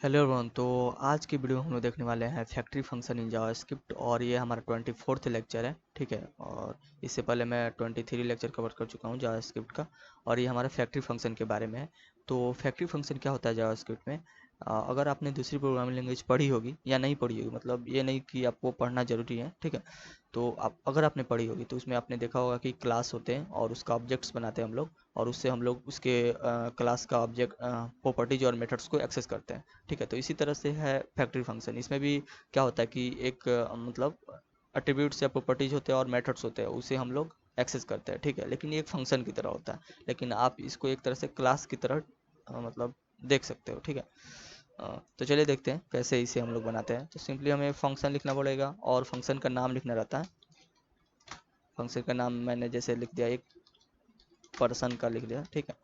Hello everyone. तो आज की वीडियो में हम लोग देखने वाले हैं फैक्ट्री फंक्शन इन जावास्क्रिप्ट और ये हमारा 24th लेक्चर है। ठीक है। और इससे पहले मैं 23 लेक्चर कवर कर चुका हूँ जावास्क्रिप्ट का। और ये हमारा फैक्ट्री फंक्शन के बारे में है। तो फैक्ट्री फंक्शन क्या होता है जावास्क्रिप्ट में? अगर आपने दूसरी प्रोग्रामिंग लैंग्वेज पढ़ी होगी या नहीं पढ़ी होगी, मतलब ये नहीं कि आपको पढ़ना जरूरी है, ठीक है। तो आप अगर आपने पढ़ी होगी तो उसमें आपने देखा होगा कि क्लास होते हैं और उसका ऑब्जेक्ट्स बनाते हैं हम लोग, और उससे हम लोग उसके क्लास का ऑब्जेक्ट प्रॉपर्टीज और मेथड्स को एक्सेस करते हैं। ठीक है। तो इसी तरह से है फैक्ट्री फंक्शन। इसमें भी क्या होता है कि एक मतलब एट्रीब्यूट्स या प्रॉपर्टीज होते हैं और मेथड्स होते हैं, उसे हम लोग एक्सेस करते हैं। ठीक है। लेकिन ये एक फंक्शन की तरह होता है, लेकिन आप इसको एक तरह से क्लास की तरह मतलब देख सकते हो। ठीक है। तो चलिए देखते हैं कैसे इसे हम लोग बनाते हैं। तो सिंपली हमें फंक्शन लिखना पड़ेगा और फंक्शन का नाम लिखना रहता है। फंक्शन का नाम मैंने जैसे लिख दिया, एक पर्सन का लिख दिया। ठीक है।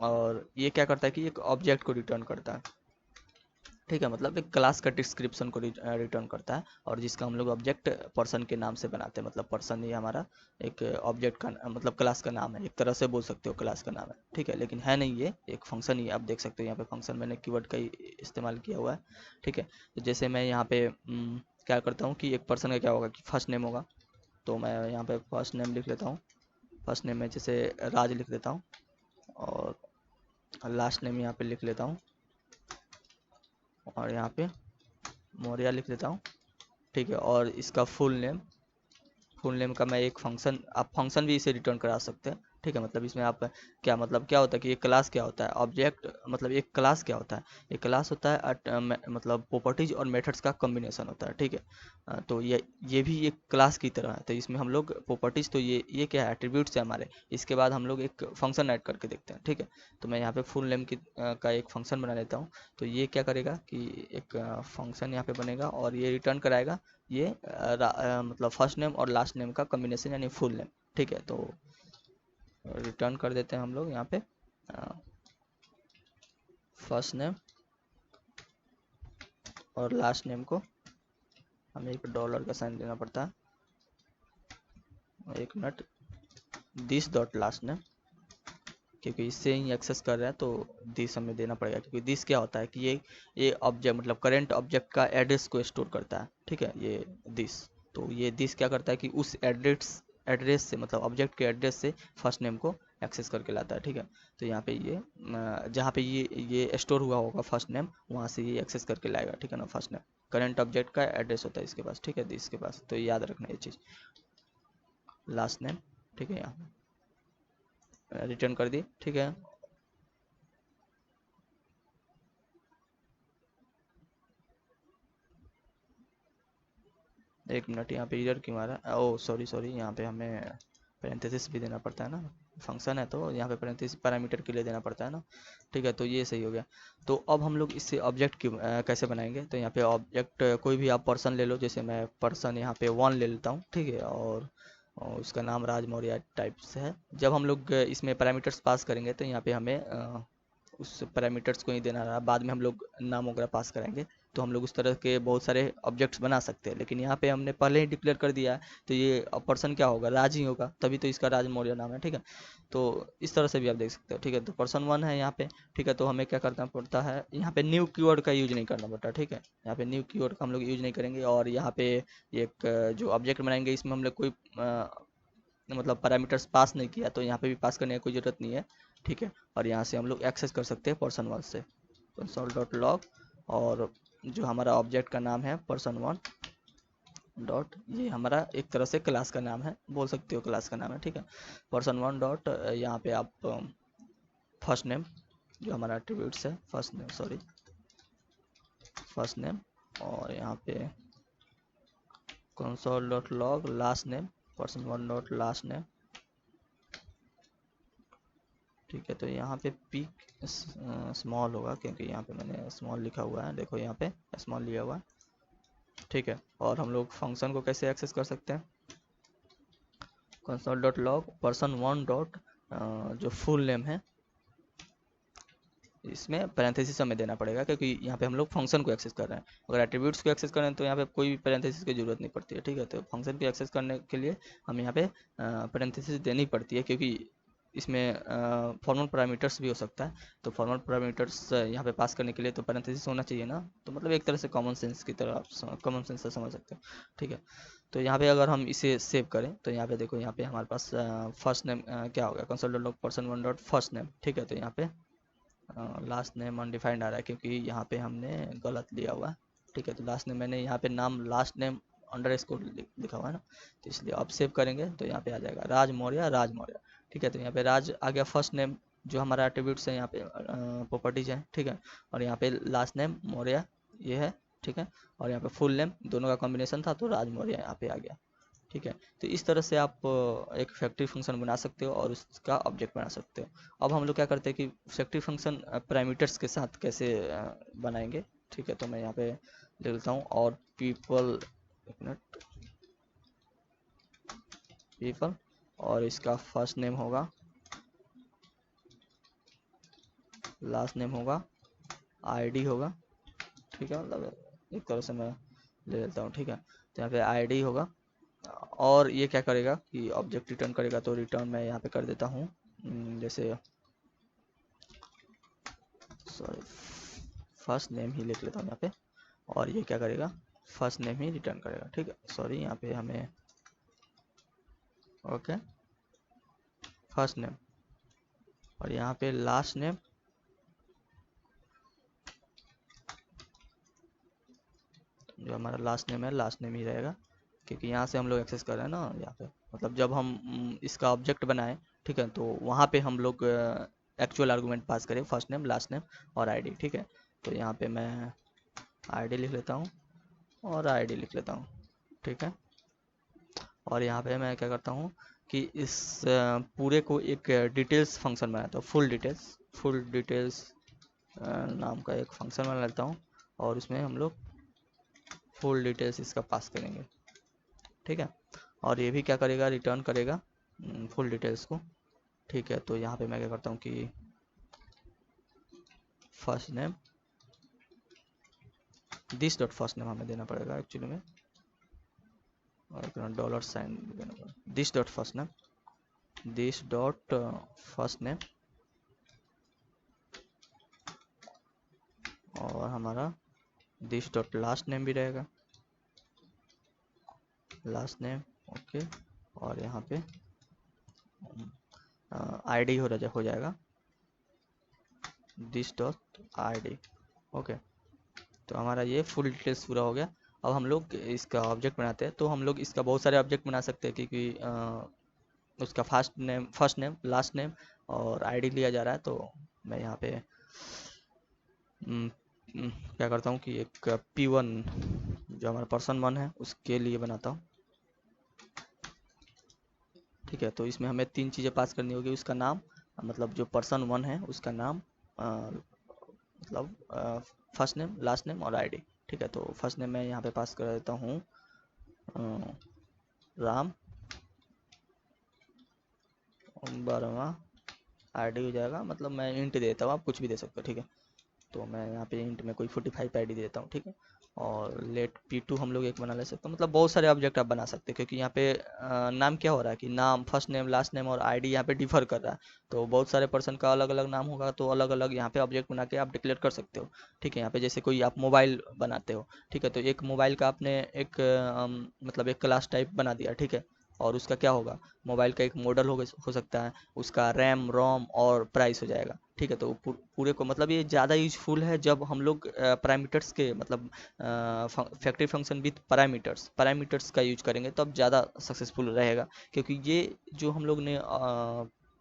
और ये क्या करता है कि एक ऑब्जेक्ट को रिटर्न करता है। ठीक है। मतलब एक क्लास का डिस्क्रिप्शन को रिटर्न करता है, और जिसका हम लोग ऑब्जेक्ट पर्सन के नाम से बनाते हैं। मतलब पर्सन ये हमारा एक ऑब्जेक्ट का मतलब क्लास का नाम है, एक तरह से बोल सकते हो क्लास का नाम है। ठीक है। लेकिन है नहीं, ये एक फंक्शन ही। आप देख सकते हो यहाँ पे फंक्शन मैंने कीवर्ड का ही इस्तेमाल किया हुआ है। ठीक है। तो जैसे मैं यहाँ पे क्या करता हूँ कि एक पर्सन का क्या होगा कि फर्स्ट नेम होगा। तो मैं यहाँ पे फर्स्ट नेम लिख लेता हूँ। फर्स्ट नेम में जैसे राज लिख देता हूँ, और लास्ट नेम यहाँ पे लिख लेता हूँ, और यहाँ पे मौर्य लिख देता हूँ। ठीक है। और इसका फुल नेम का मैं एक फंक्शन, आप फंक्शन भी इसे रिटर्न करा सकते हैं। ठीक है। मतलब इसमें आप क्या मतलब क्या होता है कि एक क्लास क्या होता है, ऑब्जेक्ट मतलब एक क्लास क्या होता है। एक क्लास होता है मतलब प्रॉपर्टीज और मेथड्स का कॉम्बिनेशन होता है। ठीक है। तो ये भी एक क्लास की तरह है। तो इसमें हम लोग प्रॉपर्टीज, तो ये क्या है, एट्रीब्यूट्स है हमारे। इसके बाद हम लोग एक फंक्शन ऐड करके देखते हैं। ठीक है। तो मैं यहाँ पे फुल नेम की का एक फंक्शन बना लेता हूँ। तो ये क्या करेगा कि एक फंक्शन यहाँ पे बनेगा और ये रिटर्न कराएगा ये मतलब फर्स्ट नेम और लास्ट नेम का कॉम्बिनेशन, यानी फुल नेम। ठीक है। तो रिटर्न कर देते हैं हम लोग यहाँ पे फर्स्ट नेम और लास्ट नेम को हमें एक डॉलर का साइन देना पड़ता है। एक minute, this dot last name, क्योंकि इससे ही एक्सेस कर रहा है तो दिस हमें देना पड़ेगा। क्योंकि दिस क्या होता है कि ये ऑब्जेक्ट मतलब करेंट ऑब्जेक्ट का एड्रेस को स्टोर करता है। ठीक है। ये दिस, तो ये दिस क्या करता है कि उस एड्रेस से मतलब ऑब्जेक्ट के एड्रेस से फर्स्ट नेम को एक्सेस करके लाता है। ठीक है। तो यहाँ पे ये जहाँ पे ये स्टोर हुआ होगा फर्स्ट नेम, वहाँ से ये एक्सेस करके लाएगा। ठीक है ना। फर्स्ट नेम करेंट ऑब्जेक्ट का एड्रेस होता है इसके पास। ठीक है, दिस के पास। तो याद रखना ये चीज़। लास्ट नेम, ठीक है, यहाँ रिटर्न कर दी। ठीक है। एक मिनट, यहाँ पे एरर क्यों आ रहा है? ओ सॉरी सॉरी, यहाँ पे हमें पैरेंथेसिस भी देना पड़ता है ना। फंक्शन है तो यहाँ पे पैरेंथेसिस पैरामीटर के लिए देना पड़ता है ना। ठीक है। तो ये सही हो गया। तो अब हम लोग इससे ऑब्जेक्ट की कैसे बनाएंगे? तो यहाँ पे ऑब्जेक्ट कोई भी आप पर्सन ले लो। जैसे मैं पर्सन यहाँ पे 1 ले लेता हूँ। ठीक है। और उसका नाम राज मौर्य टाइप से है। जब हम लोग इसमें पैरामीटर्स पास करेंगे तो यहाँ पे हमें उस पैरामीटर्स को ही देना रहा, बाद में हम लोग नाम वगैरह पास कराएंगे। तो हम लोग उस तरह के बहुत सारे ऑब्जेक्ट्स बना सकते हैं। लेकिन यहाँ पे हमने पहले ही डिक्लेयर कर दिया है, तो ये पर्सन क्या होगा, राज ही होगा, तभी तो इसका राज मौर्य नाम है। ठीक है। तो इस तरह से भी आप देख सकते हो। ठीक है। तो पर्सन 1 है यहाँ पे। ठीक है। तो हमें क्या करना पड़ता है, यहाँ पे न्यू कीवर्ड का यूज नहीं करना पड़ता। ठीक है। यहाँ पे न्यू कीवर्ड का हम लोग यूज नहीं करेंगे। और यहाँ पे एक जो ऑब्जेक्ट बनाएंगे इसमें हम लोग कोई मतलब पैरामीटर्स पास नहीं किया, तो यहाँ पे भी पास करने की कोई ज़रूरत नहीं है। ठीक है। और यहाँ से हम लोग एक्सेस कर सकते हैं पर्सन 1 से console.log। और जो हमारा ऑब्जेक्ट का नाम है पर्सन 1 डॉट, ये हमारा एक तरह से क्लास का नाम है, बोल सकते हो क्लास का नाम है। ठीक है। पर्सन 1 डॉट यहाँ पे आप फर्स्ट नेम, जो हमारा एट्रीब्यूट्स है, first name sorry first name, और यहाँ पे console.log last name, person 1 dot last name. ठीक है। तो यहाँ पे पिक स्मॉल होगा, क्योंकि यहाँ पे मैंने स्मॉल लिखा हुआ है, देखो यहाँ पे स्मॉल लिया हुआ है। ठीक है। और हम लोग फंक्शन को कैसे एक्सेस कर सकते हैं, console.log पर्सन 1 डॉट जो फुल नेम है, इसमें पैरेंथेसिस हमें देना पड़ेगा, क्योंकि यहाँ पे हम लोग फंक्शन को एक्सेस कर रहे हैं। अगर एट्रीब्यूट्स को एक्सेस कर रहे हैं तो यहाँ पे कोई भी पैरेंथेसिस की जरूरत नहीं पड़ती है। ठीक है। तो फंक्शन को एक्सेस करने के लिए हमें यहाँ पे पैरेंथेसिस देनी पड़ती है, क्योंकि इसमें फॉर्मल पैरामीटर्स भी हो सकता है। तो फॉर्मल पैरामीटर्स यहाँ पे पास करने के लिए तो पैरेंथेसिस होना चाहिए ना, तो मतलब एक तरह से कॉमन सेंस की तरह आप कॉमन सेंस से समझ सकते हैं। ठीक है, तो यहाँ पे अगर हम इसे सेव करें तो यहाँ पे देखो, यहाँ पे हमारे पास फर्स्ट नेम क्या हो गया, console person one dot first name. ठीक है, तो यहाँ पे लास्ट नेम अनडिफाइंड आ रहा है क्योंकि यहाँ पे हमने गलत लिया हुआ है। ठीक है, तो लास्ट नेम मैंने यहाँ पे नाम लास्ट नेम अंडर स्कोर लिखा हुआ है ना, तो इसलिए अब सेव करेंगे तो यहाँ पे आ जाएगा राज मौर्य, राज मौर्य। ठीक है, तो यहाँ पे राज आ गया फर्स्ट नेम, जो हमारा एट्रीब्यूट्स है यहाँ पे प्रॉपर्टीज है। ठीक है, और यहाँ पे लास्ट नेम मौर्य ये है। ठीक है, और यहाँ पे फुल नेम दोनों का कॉम्बिनेशन था तो राज मौर्य यहाँ पे आ गया। ठीक है, तो इस तरह से आप एक फैक्ट्री फंक्शन बना सकते हो और उसका ऑब्जेक्ट बना सकते हो। अब हम लोग क्या करते हैं कि फैक्ट्री फंक्शन पैरामीटर्स के साथ कैसे बनाएंगे। ठीक है, तो मैं यहाँ पे लिख लेता हूँ और पीपल, एक मिनट, पीपल, और इसका फर्स्ट नेम होगा, लास्ट नेम होगा, आईडी होगा। ठीक है, मतलब एक तरह से मैं ले लेता हूँ। ठीक है, तो यहाँ पे आईडी होगा और ये क्या करेगा कि ऑब्जेक्ट रिटर्न करेगा, तो रिटर्न मैं यहाँ पे कर देता हूँ जैसे, सॉरी, फर्स्ट नेम ही लिख लेता हूँ यहाँ पे, और ये क्या करेगा, फर्स्ट नेम ही रिटर्न करेगा। ठीक है, सॉरी, यहाँ पे हमें, ओके, फर्स्ट नेम, और यहाँ पे लास्ट नेम, जो हमारा लास्ट नेम है लास्ट नेम ही रहेगा क्योंकि यहाँ से हम लोग एक्सेस कर रहे हैं ना यहाँ पे, मतलब जब हम इसका ऑब्जेक्ट बनाए। ठीक है, तो वहाँ पे हम लोग एक्चुअल आर्गूमेंट पास करें, फर्स्ट नेम, लास्ट नेम और आईडी। ठीक है, तो यहाँ पे मैं आईडी लिख लेता हूँ और आईडी लिख लेता हूँ। ठीक है, और यहाँ पे मैं क्या करता हूँ कि इस पूरे को एक डिटेल्स फंक्शन बनाता हूँ, फुल डिटेल्स नाम का एक फंक्शन बना लेता हूँ और उसमें हम लोग फुल डिटेल्स इसका पास करेंगे। ठीक है, और ये भी क्या करेगा, रिटर्न करेगा फुल डिटेल्स को। ठीक है, तो यहाँ पे मैं क्या करता हूँ कि first name, this dot first name हमें देना पड़ेगा एक्चुअली में, और डॉलर साइन देना पड़ेगा, this dot first name, this dot first name, और हमारा दिस डॉट लास्ट नेम भी रहेगा, लास्ट नेम, ओके, और यहाँ पे आईडी हो जाएगा, दिस डॉट आईडी। ओके, तो हमारा ये फुल डिटेल्स पूरा हो गया। अब हम लोग इसका ऑब्जेक्ट बनाते हैं, तो हम लोग इसका बहुत सारे ऑब्जेक्ट बना सकते हैं क्योंकि उसका फर्स्ट नेम, लास्ट नेम और आईडी लिया जा रहा है। तो मैं यहाँ पे क्या करता हूँ कि एक P1 जो हमारा पर्सन 1 है उसके लिए बनाता हूँ। ठीक है, तो इसमें हमें 3 चीज़ें पास करनी होगी, उसका नाम, मतलब जो पर्सन 1 है उसका नाम, मतलब फर्स्ट नेम, लास्ट नेम और आईडी। ठीक है, तो फर्स्ट नेम मैं यहाँ पे पास कर देता हूँ राम वर्मा, आईडी हो जाएगा, मतलब मैं इंट दे देता हूँ, आप कुछ भी दे सकते हो। ठीक है, तो मैं यहाँ पे इंट में कोई 45 आईडी देता हूँ। ठीक है, और लेट P2 हम लोग एक बना ले सकते हैं, मतलब बहुत सारे ऑब्जेक्ट आप बना सकते हैं क्योंकि यहाँ पे नाम क्या हो रहा है कि नाम, फर्स्ट नेम, लास्ट नेम और आईडी यहाँ पे डिफर कर रहा है। तो बहुत सारे पर्सन का अलग अलग नाम होगा, तो अलग अलग यहाँ पे ऑब्जेक्ट बना के आप डिक्लेयर कर सकते हो। ठीक है, यहाँ पे जैसे कोई आप मोबाइल बनाते हो, ठीक है, तो एक मोबाइल का आपने एक मतलब एक क्लास टाइप बना दिया। ठीक है, और उसका क्या होगा, मोबाइल का एक मॉडल हो सकता है, उसका रैम, रोम और प्राइस हो जाएगा। ठीक है, तो पूरे को, मतलब ये ज़्यादा यूजफुल है जब हम लोग पैरामीटर्स के, मतलब फैक्ट्री फंक्शन विथ पैरामीटर्स का यूज करेंगे तो अब ज़्यादा सक्सेसफुल रहेगा क्योंकि ये जो हम लोग ने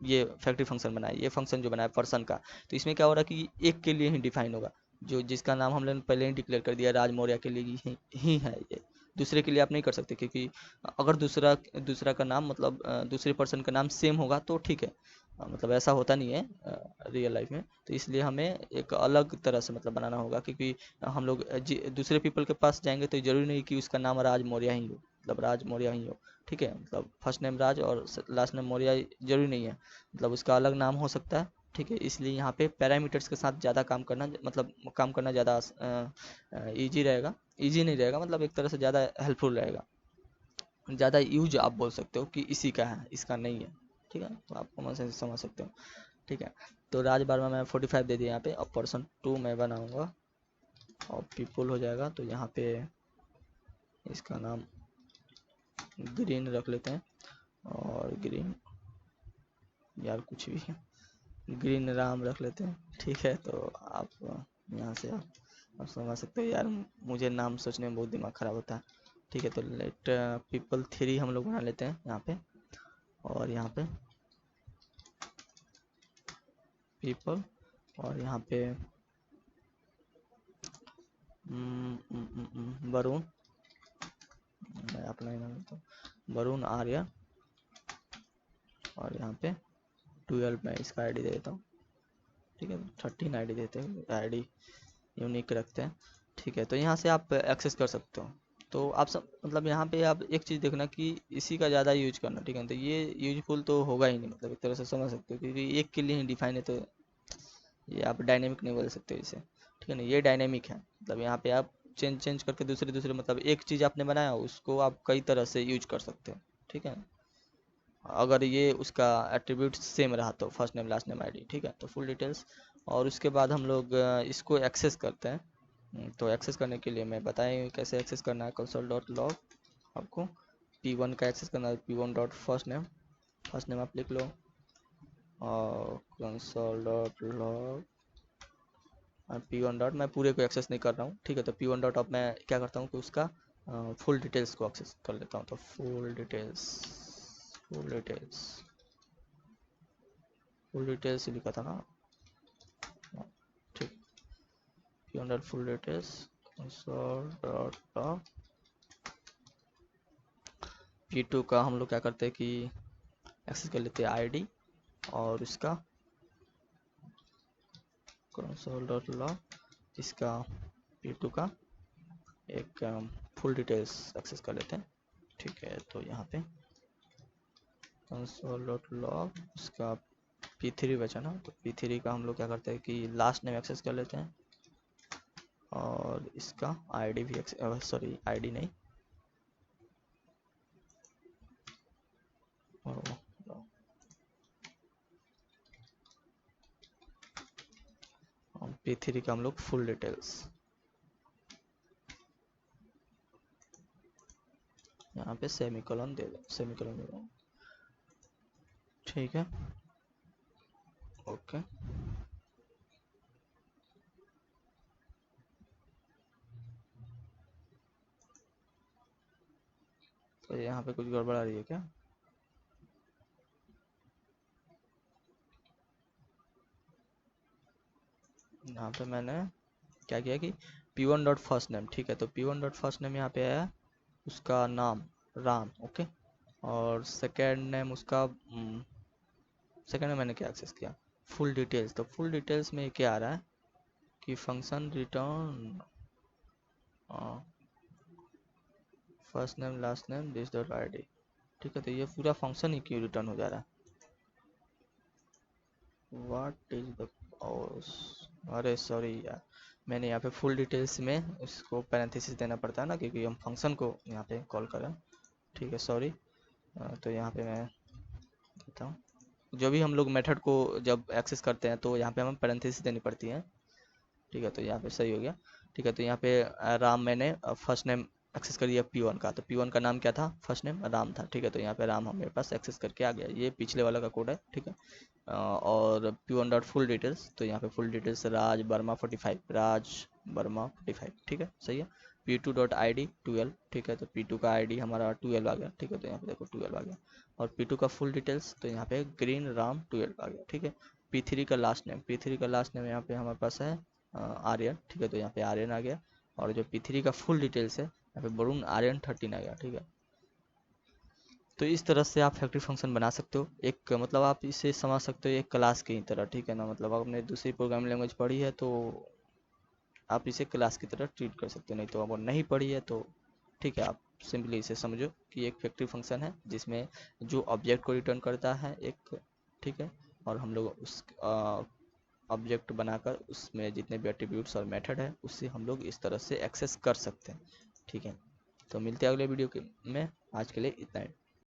ये फैक्ट्री फंक्शन बनाया, ये फंक्शन जो बनाया पर्सन का, तो इसमें क्या हो रहा है कि एक के लिए ही डिफाइन होगा, जो जिसका नाम हम लोग ने पहले ही डिक्लेयर कर दिया, राज मौर्य के लिए ही है ये, दूसरे के लिए आप नहीं कर सकते क्योंकि अगर दूसरा का नाम, मतलब दूसरे पर्सन का नाम सेम होगा तो ठीक है, मतलब ऐसा होता नहीं है रियल लाइफ में। तो इसलिए हमें एक अलग तरह से मतलब बनाना होगा क्योंकि हम लोग दूसरे पीपल के पास जाएंगे तो जरूरी नहीं कि उसका नाम राज मौर्य ही हो, मतलब राज मौर्य ही हो। ठीक है, मतलब फर्स्ट नेम राज और लास्ट नेम मौर्य जरूरी नहीं है, मतलब उसका अलग नाम हो सकता है। ठीक है, इसलिए यहाँ पे पैरामीटर्स के साथ ज़्यादा काम करना, मतलब काम करना ज़्यादा ईजी रहेगा, ईजी नहीं रहेगा, मतलब एक तरह से ज़्यादा हेल्पफुल रहेगा, ज़्यादा यूज आप बोल सकते हो कि इसी का है, इसका नहीं है। ठीक है, तो आप कॉमन सेंस समझ सकते हो। ठीक है, तो राज वर्मा मैं 45 दे दिया यहाँ पे, और पर्सन 2 मैं बनाऊंगा और पीपल हो जाएगा, तो यहाँ पे इसका नाम ग्रीन रख लेते हैं, और ग्रीन यार कुछ भी है, ग्रीन राम रख लेते हैं। ठीक है, तो आप यहाँ से आप समझ सकते हो यार, मुझे नाम सोचने में बहुत दिमाग खराब होता है। ठीक है, तो लेट पीपल 3 हम लोग बना लेते हैं यहाँ पे, और यहाँ पे पीपल, और यहाँ पे वरुण, मैं अपना ही नाम लेता हूँ वरुण आर्या, और यहाँ पे 12 मैं इसका आईडी दे देता हूँ। ठीक है, 13 आईडी देते हैं, आईडी यूनिक रखते हैं। ठीक है, तो यहाँ से आप एक्सेस कर सकते हो। तो आप सब मतलब यहाँ पे आप एक चीज़ देखना कि इसी का ज़्यादा यूज करना। ठीक है, तो ये यूजफुल तो होगा ही नहीं, मतलब एक तरह से समझ सकते हो, क्योंकि एक के लिए ही डिफाइन है, तो ये आप डायनेमिक नहीं बोल सकते इसे। ठीक है ना, ये डायनेमिक है, मतलब यहाँ पे आप चेंज चेंज करके दूसरे दूसरे, मतलब एक चीज़ आपने बनाया उसको आप कई तरह से यूज कर सकते हो। ठीक है, अगर ये उसका एट्रीब्यूट सेम रहा तो first name last name ID. ठीक है, तो फुल डिटेल्स, और उसके बाद हम लोग इसको एक्सेस करते हैं। तो एक्सेस करने के लिए मैं बताएं कैसे एक्सेस करना है। कंसोल डॉट लॉग, आपको P1 का एक्सेस करना है, P1 डॉट फर्स्ट नेम आप लिख लो, और console dot log P1 dot, मैं पूरे को एक्सेस नहीं कर रहा हूँ। ठीक है, तो P1 डॉट अब मैं क्या करता हूँ कि उसका फुल डिटेल्स को एक्सेस कर लेता हूँ। तो फुल डिटेल्स लिखा था ना, ठीक, P1 dot full details console dot log. P2 का हम लोग क्या करते हैं कि एक्सेस कर लेते हैं आईडी, और इसका कंसोल डॉट लॉग, इसका P2 का एक फुल डिटेल्स एक्सेस कर लेते हैं। ठीक है, तो यहाँ पे कंसोल डॉट लॉग, इसका P3 बचा ना, तो P3 का हम लोग क्या करते हैं कि लास्ट नेम एक्सेस कर लेते हैं, और इसका आईडी भी सॉरी आईडी नहीं, P3 का हम लोग फुल डिटेल्स यहाँ पे सेमीकोलन दे दो। ठीक है, ओके। तो यहाँ पे कुछ गड़बड़ आ रही है क्या? यहाँ पे मैंने क्या किया कि P1 डॉट फर्स्ट नेम, ठीक है, तो P1 डॉट फर्स्ट नेम यहाँ पे आया, उसका नाम राम, ओके, और सेकेंड नेम उसका सेकेंड में मैंने क्या एक्सेस किया, फुल डिटेल्स। तो फुल डिटेल्स में क्या आ रहा है कि function written first name last name this dot ID. ठीक है, तो ये पूरा फंक्शन ही क्यों रिटर्न हो जा रहा है, व्हाट इज द, अरे सॉरी यार, मैंने यहाँ पे फुल डिटेल्स में उसको पैरेंथेसिस देना पड़ता है ना, क्योंकि हम फंक्शन को यहाँ पे कॉल कर रहे हैं। ठीक है, सॉरी। तो यहाँ पे मैं देता हूँ, जो भी हम लोग मेथड को जब एक्सेस करते हैं तो यहाँ पे हमें पैरेंथेसिस देनी पड़ती है। ठीक है, तो यहाँ पे सही हो गया। ठीक है, तो यहाँ पे राम मैंने फर्स्ट नेम एक्सेस कर दिया P1 का, तो P1 का नाम क्या था, फर्स्ट नेम राम था। ठीक है, तो यहाँ पे राम हमारे पास एक्सेस करके आ गया, ये पिछले वाला का कोड है। ठीक है, और P1 डॉट फुल डिटेल्स, तो यहाँ पे फुल डिटेल्स राज वर्मा 45, राज वर्मा 45। ठीक है, सही है। P2 डॉट आई डी 12, ठीक है, तो P2 का आईडी हमारा 12 आ गया। ठीक है, तो यहाँ पे देखो 12 आ गया, और P2 का फुल डिटेल्स, तो यहाँ पे ग्रीन राम 12 आ गया। ठीक है, P3 का लास्ट नेम यहाँ पे हमारे पास है आर्यन। ठीक है, तो यहाँ पे आर्यन आ गया, और जो P3 का फुल डिटेल्स है यहाँ पे वरुण आर्यन 13 आ गया। ठीक है, तो इस तरह से आप फैक्ट्री फंक्शन बना सकते हो, एक मतलब आप इसे समझ सकते हो एक क्लास की तरह। ठीक है ना, मतलब आपने दूसरी प्रोग्रामिंग लैंग्वेज पढ़ी है तो आप इसे क्लास की तरह ट्रीट कर सकते हो, नहीं तो अगर नहीं पढ़ी है तो ठीक है, आप सिंपली इसे समझो कि एक फैक्ट्री फंक्शन है जिसमें जो ऑब्जेक्ट को रिटर्न करता है एक, ठीक है, और हम लोग उस ऑब्जेक्ट बनाकर उसमें जितने भी एट्रीब्यूट्स और मेथड है उससे हम लोग इस तरह से एक्सेस कर सकते हैं। ठीक है, तो मिलते हैं अगले वीडियो के में, आज के लिए इतना ही।